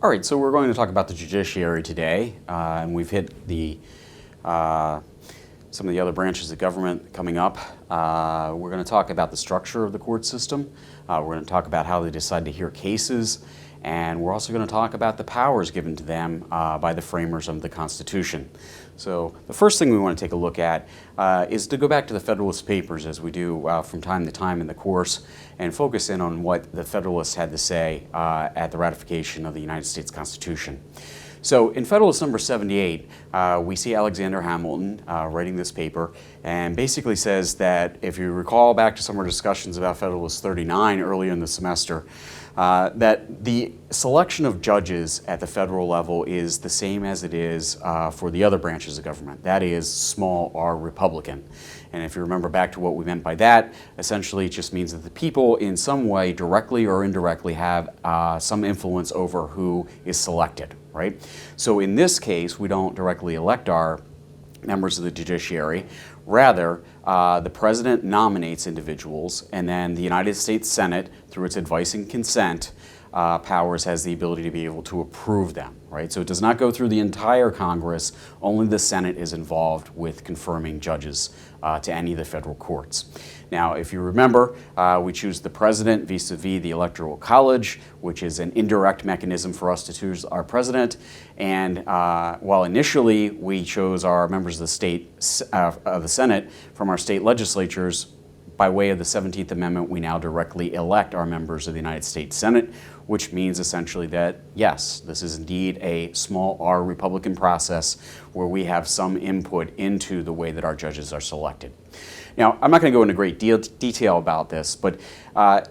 All right, so we're going to talk about the judiciary today, and we've hit some of the other branches of government coming up. We're going to talk about the structure of the court system. We're going to talk about how they decide to hear cases, and we're also going to talk about the powers given to them by the framers of the Constitution. So the first thing we want to take a look at is to go back to the Federalist Papers, as we do from time to time in the course, and focus in on what the Federalists had to say at the ratification of the United States Constitution. So in Federalist number 78, we see Alexander Hamilton writing this paper, and basically says that, if you recall back to some of our discussions about Federalist 39 earlier in the semester, that the selection of judges at the federal level is the same as it is for the other branches of government. That is, small r Republican. And if you remember back to what we meant by that, essentially it just means that the people in some way, directly or indirectly, have some influence over who is selected, right? So in this case, we don't directly elect our members of the judiciary. Rather, the president nominates individuals, and then the United States Senate, through its advice and consent powers, has the ability to be able to approve them, right? So it does not go through the entire Congress. Only the Senate is involved with confirming judges to any of the federal courts. Now, if you remember, we choose the president vis-a-vis the Electoral College, which is an indirect mechanism for us to choose our president. And while initially we chose our members of the Senate from our state legislatures, by way of the 17th Amendment, we now directly elect our members of the United States Senate, which means essentially that, yes, this is indeed a small r Republican process where we have some input into the way that our judges are selected. Now, I'm not going to go into great detail about this, but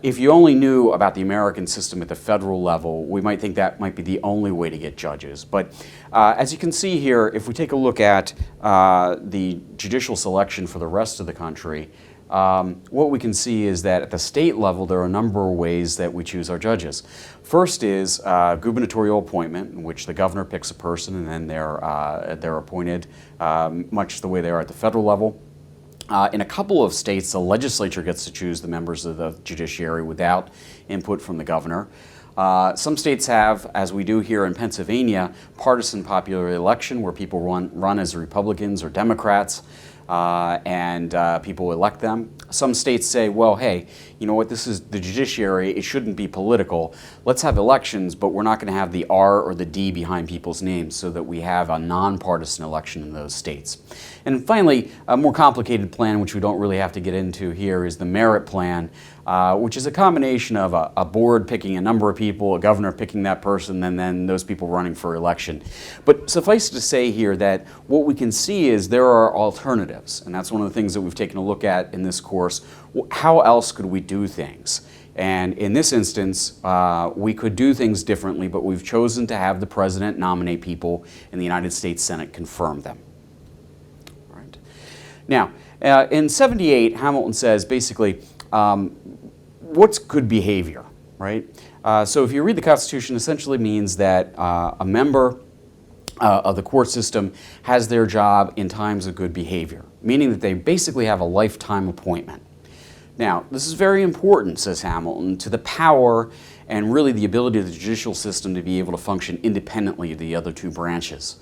if you only knew about the American system at the federal level, we might think that might be the only way to get judges. But as you can see here, if we take a look at the judicial selection for the rest of the country, what we can see is that at the state level, there are a number of ways that we choose our judges. First is gubernatorial appointment, in which the governor picks a person and then they're appointed, much the way they are at the federal level. In a couple of states, the legislature gets to choose the members of the judiciary without input from the governor. Some states have, as we do here in Pennsylvania, partisan popular election, where people run as Republicans or Democrats. And people elect them. Some states say, well, hey, you know what, this is the judiciary, it shouldn't be political. Let's have elections, but we're not going to have the R or the D behind people's names, so that we have a nonpartisan election in those states. And finally, a more complicated plan, which we don't really have to get into here, is the merit plan, which is a combination of a board picking a number of people, a governor picking that person, and then those people running for election. But suffice to say here that what we can see is there are alternatives, and that's one of the things that we've taken a look at in this course. How else could we do things? And in this instance, we could do things differently, but we've chosen to have the president nominate people and the United States Senate confirm them. All right. Now, in 78, Hamilton says basically, what's good behavior, right? So if you read the Constitution, it essentially means that a member of the court system has their job in times of good behavior, meaning that they basically have a lifetime appointment. Now, this is very important, says Hamilton, to the power and really the ability of the judicial system to be able to function independently of the other two branches.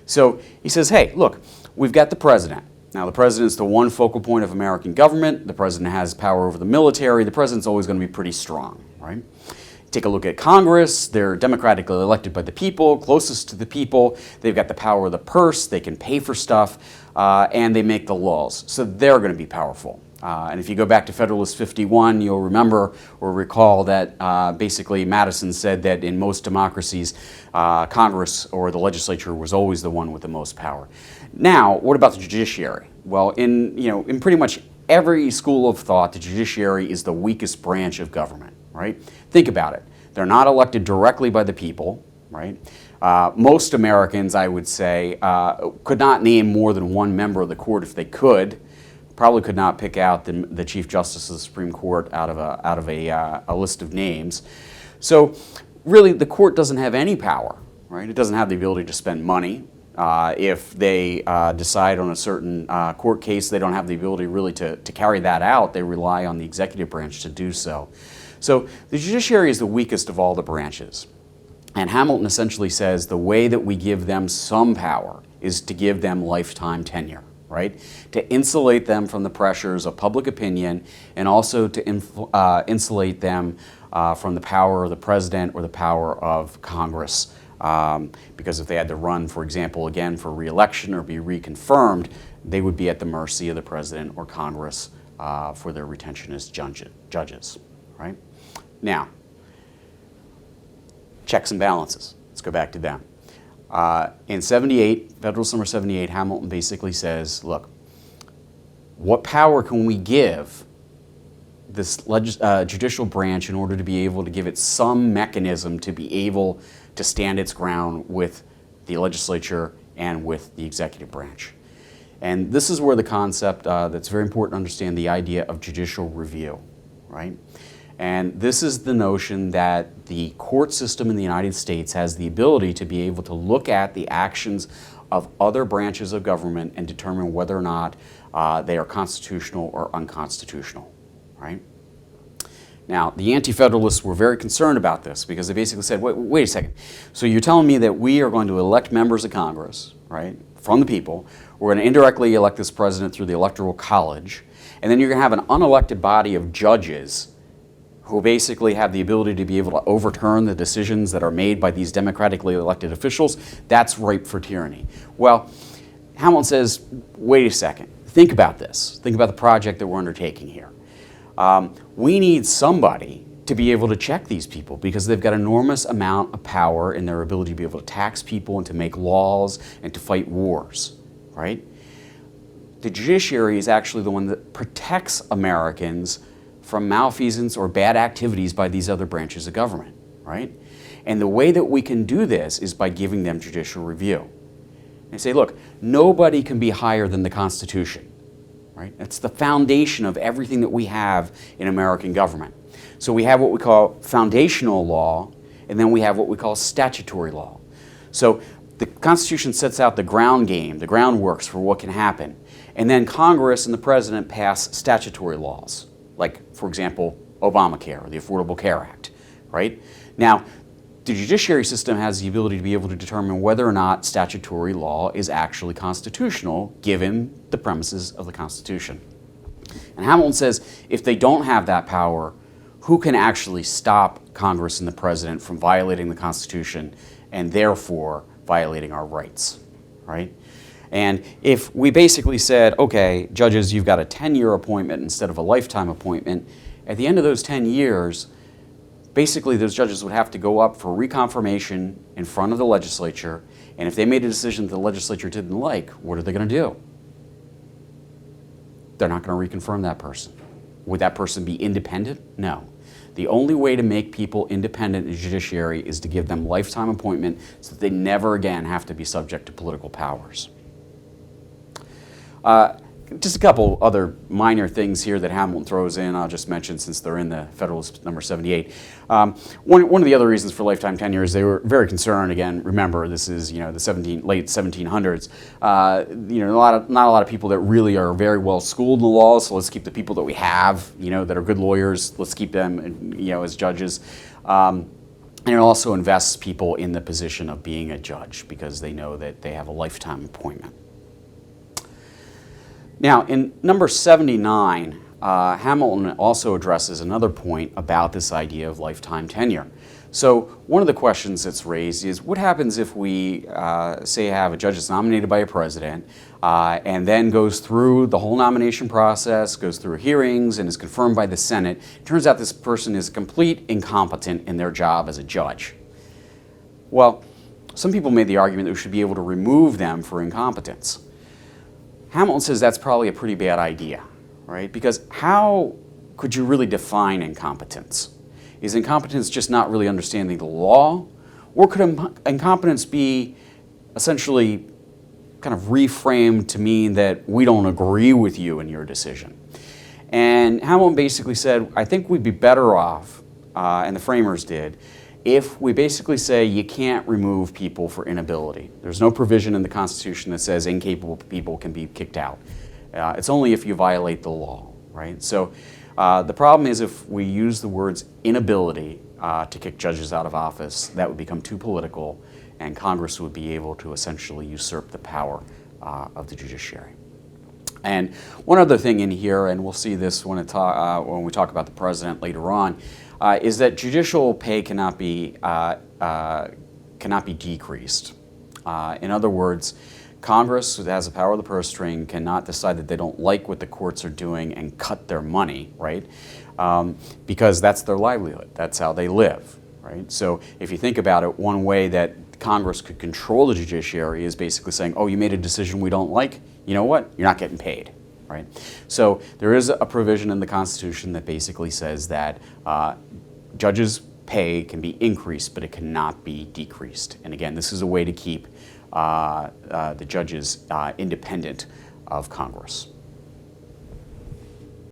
So he says, hey, look, we've got the president. Now, the president is the one focal point of American government. The president has power over the military. The president's always going to be pretty strong, right? Take a look at Congress. They're democratically elected by the people, closest to the people. They've got the power of the purse. They can pay for stuff, and they make the laws. So they're going to be powerful. And if you go back to Federalist 51, you'll remember or recall that basically Madison said that in most democracies, Congress or the legislature was always the one with the most power. Now, what about the judiciary? Well, in pretty much every school of thought, the judiciary is the weakest branch of government, right? Think about it. They're not elected directly by the people, right? Most Americans, I would say, could not name more than one member of the court if they could. Probably could not pick out the Chief Justice of the Supreme Court out of a list of names. So really, the court doesn't have any power, right? It doesn't have the ability to spend money. If they decide on a certain court case, they don't have the ability really to carry that out. They rely on the executive branch to do so. So the judiciary is the weakest of all the branches. And Hamilton essentially says the way that we give them some power is to give them lifetime tenure, right? To insulate them from the pressures of public opinion, and also to insulate them from the power of the president or the power of Congress. Because if they had to run, for example, again for re-election or be reconfirmed, they would be at the mercy of the president or Congress for their retention as judges, right? Now, checks and balances. Let's go back to them. In 78, Federal Summer 78, Hamilton basically says, look, what power can we give this judicial branch in order to be able to give it some mechanism to be able to stand its ground with the legislature and with the executive branch? And this is where the concept that's very important to understand, the idea of judicial review, right? And this is the notion that the court system in the United States has the ability to be able to look at the actions of other branches of government and determine whether or not they are constitutional or unconstitutional, right? Now, the Anti-Federalists were very concerned about this because they basically said, wait a second. So you're telling me that we are going to elect members of Congress, right, from the people. We're going to indirectly elect this president through the Electoral College. And then you're going to have an unelected body of judges who basically have the ability to be able to overturn the decisions that are made by these democratically elected officials. That's ripe for tyranny. Well, Hamilton says, wait a second. Think about this. Think about the project that we're undertaking here. We need somebody to be able to check these people because they've got an enormous amount of power in their ability to be able to tax people and to make laws and to fight wars, right? The judiciary is actually the one that protects Americans from malfeasance or bad activities by these other branches of government, right? And the way that we can do this is by giving them judicial review. They say, look, nobody can be higher than the Constitution, right? That's the foundation of everything that we have in American government. So we have what we call foundational law, and then we have what we call statutory law. So the Constitution sets out the ground game, the groundworks for what can happen. And then Congress and the President pass statutory laws, like, for example, Obamacare or the Affordable Care Act, right? Now, the judiciary system has the ability to be able to determine whether or not statutory law is actually constitutional given the premises of the Constitution. And Hamilton says if they don't have that power, who can actually stop Congress and the President from violating the Constitution and therefore violating our rights, right? And if we basically said, okay, judges, you've got a 10-year appointment instead of a lifetime appointment, at the end of those 10 years, basically those judges would have to go up for reconfirmation in front of the legislature, and if they made a decision that the legislature didn't like, what are they going to do? They're not going to reconfirm that person. Would that person be independent? No. The only way to make people independent in the judiciary is to give them lifetime appointment so that they never again have to be subject to political powers. Just a couple other minor things here that Hamilton throws in, I'll just mention since they're in the Federalist number 78. One of the other reasons for lifetime tenure is they were very concerned, again, remember this is the late 1700s, not a lot of people that really are very well schooled in the law, so let's keep the people that we have, that are good lawyers, let's keep them, as judges. And it also invests people in the position of being a judge because they know that they have a lifetime appointment. Now, in number 79, Hamilton also addresses another point about this idea of lifetime tenure. So one of the questions that's raised is, what happens if we, say, have a judge that's nominated by a president and then goes through the whole nomination process, goes through hearings, and is confirmed by the Senate. It turns out this person is complete incompetent in their job as a judge. Well, some people made the argument that we should be able to remove them for incompetence. Hamilton says that's probably a pretty bad idea, right? Because how could you really define incompetence? Is incompetence just not really understanding the law? Or could incompetence be essentially kind of reframed to mean that we don't agree with you in your decision? And Hamilton basically said, I think we'd be better off, and the framers did, if we basically say you can't remove people for inability. There's no provision in the Constitution that says incapable people can be kicked out. It's only if you violate the law, right? So the problem is if we use the words inability, to kick judges out of office, that would become too political, and Congress would be able to essentially usurp the power of the judiciary. And one other thing in here, and we'll see this when we talk about the president later on, is that judicial pay cannot be decreased. In other words, Congress, that has the power of the purse string, cannot decide that they don't like what the courts are doing and cut their money, right? Because that's their livelihood. That's how they live, right? So if you think about it, one way that Congress could control the judiciary is basically saying, oh, you made a decision we don't like, you know what? You're not getting paid, right? So there is a provision in the Constitution that basically says that judges' pay can be increased, but it cannot be decreased. And again, this is a way to keep the judges independent of Congress.